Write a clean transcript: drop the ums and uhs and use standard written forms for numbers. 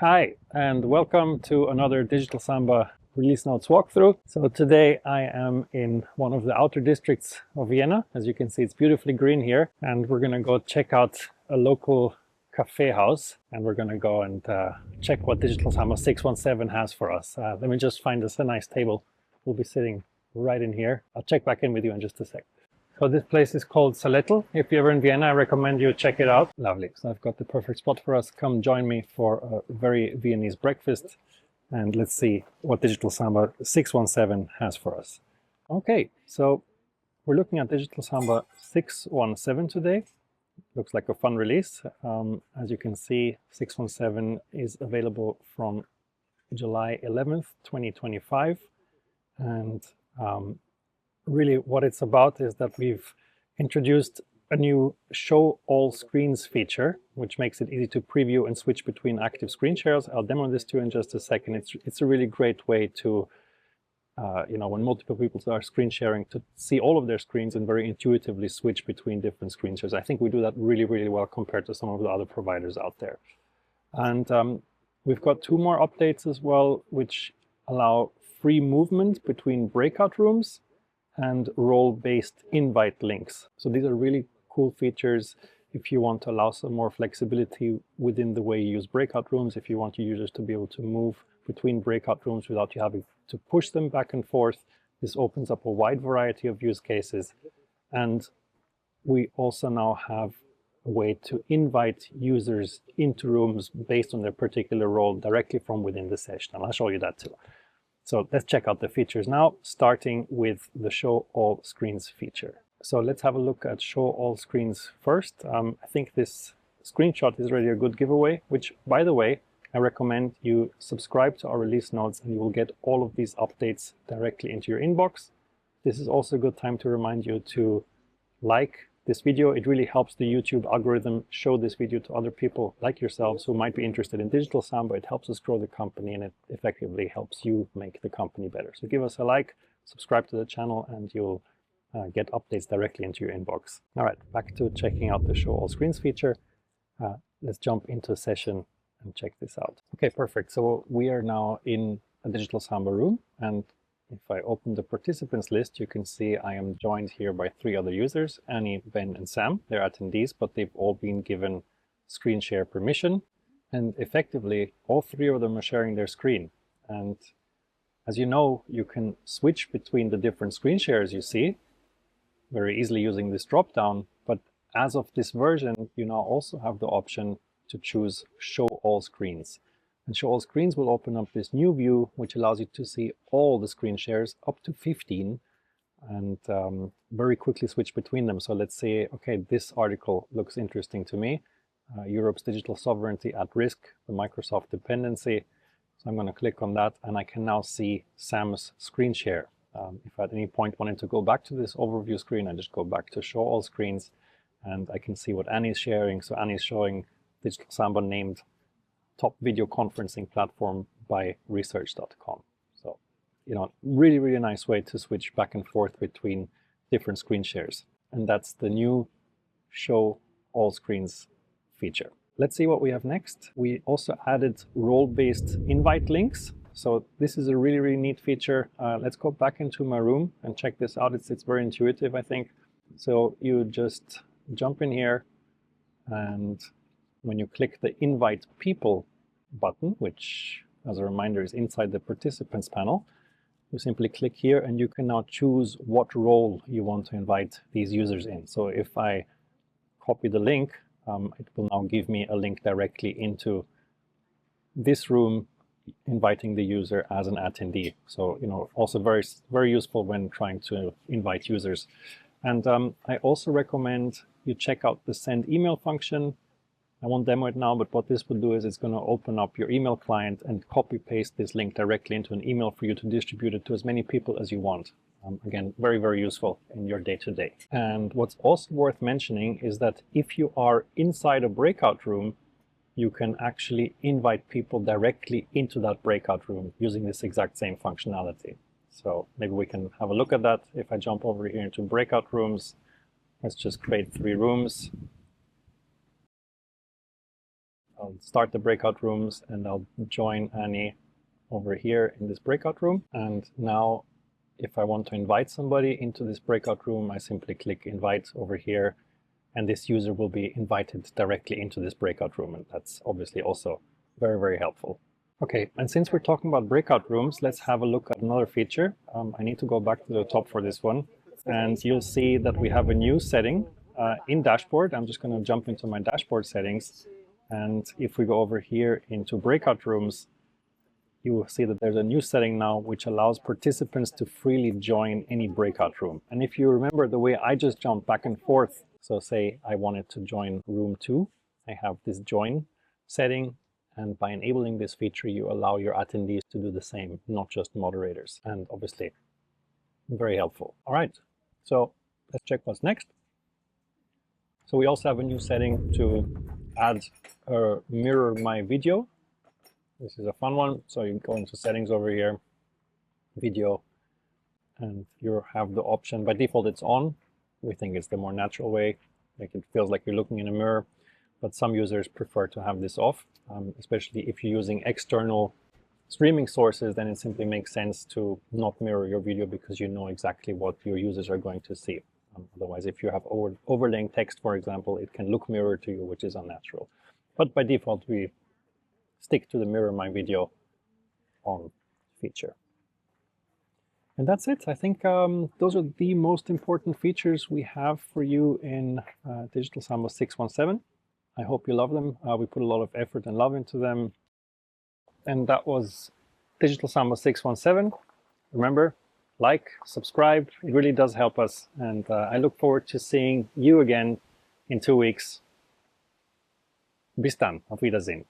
Hi, and welcome to another Digital Samba release notes walkthrough. So today I am in one of the outer districts of Vienna. As you can see, it's beautifully green here, and we're gonna go check out a local cafe house, and we're gonna go and check what Digital Samba 617 has for us. Let me just find us a nice table. We'll be sitting right in here. I'll check back in with you in just a sec. So this place is called Saletl. If you're ever in Vienna, I recommend you check it out. Lovely. So I've got the perfect spot for us. Come join me for a very Viennese breakfast. And let's see what Digital Samba 617 has for us. Okay, so we're looking at Digital Samba 617 today. Looks like a fun release. As you can see, 617 is available from July 11th, 2025. And really what it's about is that we've introduced a new show all screens feature, which makes it easy to preview and switch between active screen shares. I'll demo this to you in just a second. It's a really great way to, when multiple people are screen sharing, to see all of their screens and very intuitively switch between different screen shares. I think we do that really, really well compared to some of the other providers out there. And we've got two more updates as well, which allow free movement between breakout rooms and role-based invite links. So these are really cool features if you want to allow some more flexibility within the way you use breakout rooms, if you want your users to be able to move between breakout rooms without you having to push them back and forth. This opens up a wide variety of use cases. And we also now have a way to invite users into rooms based on their particular role directly from within the session. And I'll show you that too. So let's check out the features now, starting with the Show All Screens feature. So let's have a look at Show All Screens first. I think this screenshot is already a good giveaway, which, by the way, I recommend you subscribe to our release notes and you will get all of these updates directly into your inbox. This is also a good time to remind you to like this video. It really helps the YouTube algorithm show this video to other people like yourselves who might be interested in Digital Samba. It helps us grow the company and it effectively helps you make the company better. So give us a like, subscribe to the channel, and you'll get updates directly into your inbox. All right, back to checking out the Show All Screens feature. Let's jump into a session and check this out. Okay, perfect. So we are now in a Digital Samba room, and if I open the participants list, you can see I am joined here by 3 other users, Annie, Ben, and Sam. They're attendees, but they've all been given screen share permission. And effectively, all 3 of them are sharing their screen. And as you know, you can switch between the different screen shares you see very easily using this drop-down. But as of this version, you now also have the option to choose Show All Screens. And Show All Screens will open up this new view, which allows you to see all the screen shares, up to 15, and very quickly switch between them. So let's say, okay, this article looks interesting to me. Europe's digital sovereignty at risk, the Microsoft dependency. So I'm going to click on that, and I can now see Sam's screen share. If at any point wanted to go back to this overview screen, I just go back to Show All Screens, and I can see what Annie's sharing. So Annie's showing Digital Samba named top video conferencing platform by research.com. So, really, really nice way to switch back and forth between different screen shares. And that's the new Show All Screens feature. Let's see what we have next. We also added role-based invite links. So this is a really, really neat feature. Let's go back into my room and check this out. It's very intuitive, I think. So you just jump in here, and when you click the Invite People button, which, as a reminder, is inside the Participants panel, you simply click here and you can now choose what role you want to invite these users in. So if I copy the link, it will now give me a link directly into this room, inviting the user as an attendee. So, also very, very useful when trying to invite users. And I also recommend you check out the send email function. I won't demo it now, but what this will do is it's going to open up your email client and copy paste this link directly into an email for you to distribute it to as many people as you want. Again, very, very useful in your day-to-day. And what's also worth mentioning is that if you are inside a breakout room, you can actually invite people directly into that breakout room using this exact same functionality. So maybe we can have a look at that. If I jump over here into breakout rooms, let's just create 3 rooms. I'll start the breakout rooms and I'll join Annie over here in this breakout room. And now if I want to invite somebody into this breakout room, I simply click invite over here, and this user will be invited directly into this breakout room. And that's obviously also very, very helpful. Okay, and since we're talking about breakout rooms, let's have a look at another feature. I need to go back to the top for this one. And you'll see that we have a new setting in dashboard. I'm just going to jump into my dashboard settings. And if we go over here into breakout rooms, you will see that there's a new setting now which allows participants to freely join any breakout room. And if you remember the way I just jumped back and forth, so say I wanted to join room 2, I have this join setting, and by enabling this feature you allow your attendees to do the same, not just moderators, and obviously very helpful. All right, so let's check what's next. So we also have a new setting to add or mirror my video. This is a fun one. So you go into settings over here, video, and you have the option. By default, it's on. We think it's the more natural way. Like it feels like you're looking in a mirror, but some users prefer to have this off, especially if you're using external streaming sources. Then it simply makes sense to not mirror your video because you know exactly what your users are going to see. Otherwise, if you have overlaying text, for example, it can look mirrored to you, which is unnatural. But by default, we stick to the mirror my video on feature. And that's it. I think those are the most important features we have for you in Digital Samba 617. I hope you love them. We put a lot of effort and love into them. And that was Digital Samba 617. Remember, like, subscribe. It really does help us. And I look forward to seeing you again in 2 weeks. Bis dann. Auf Wiedersehen.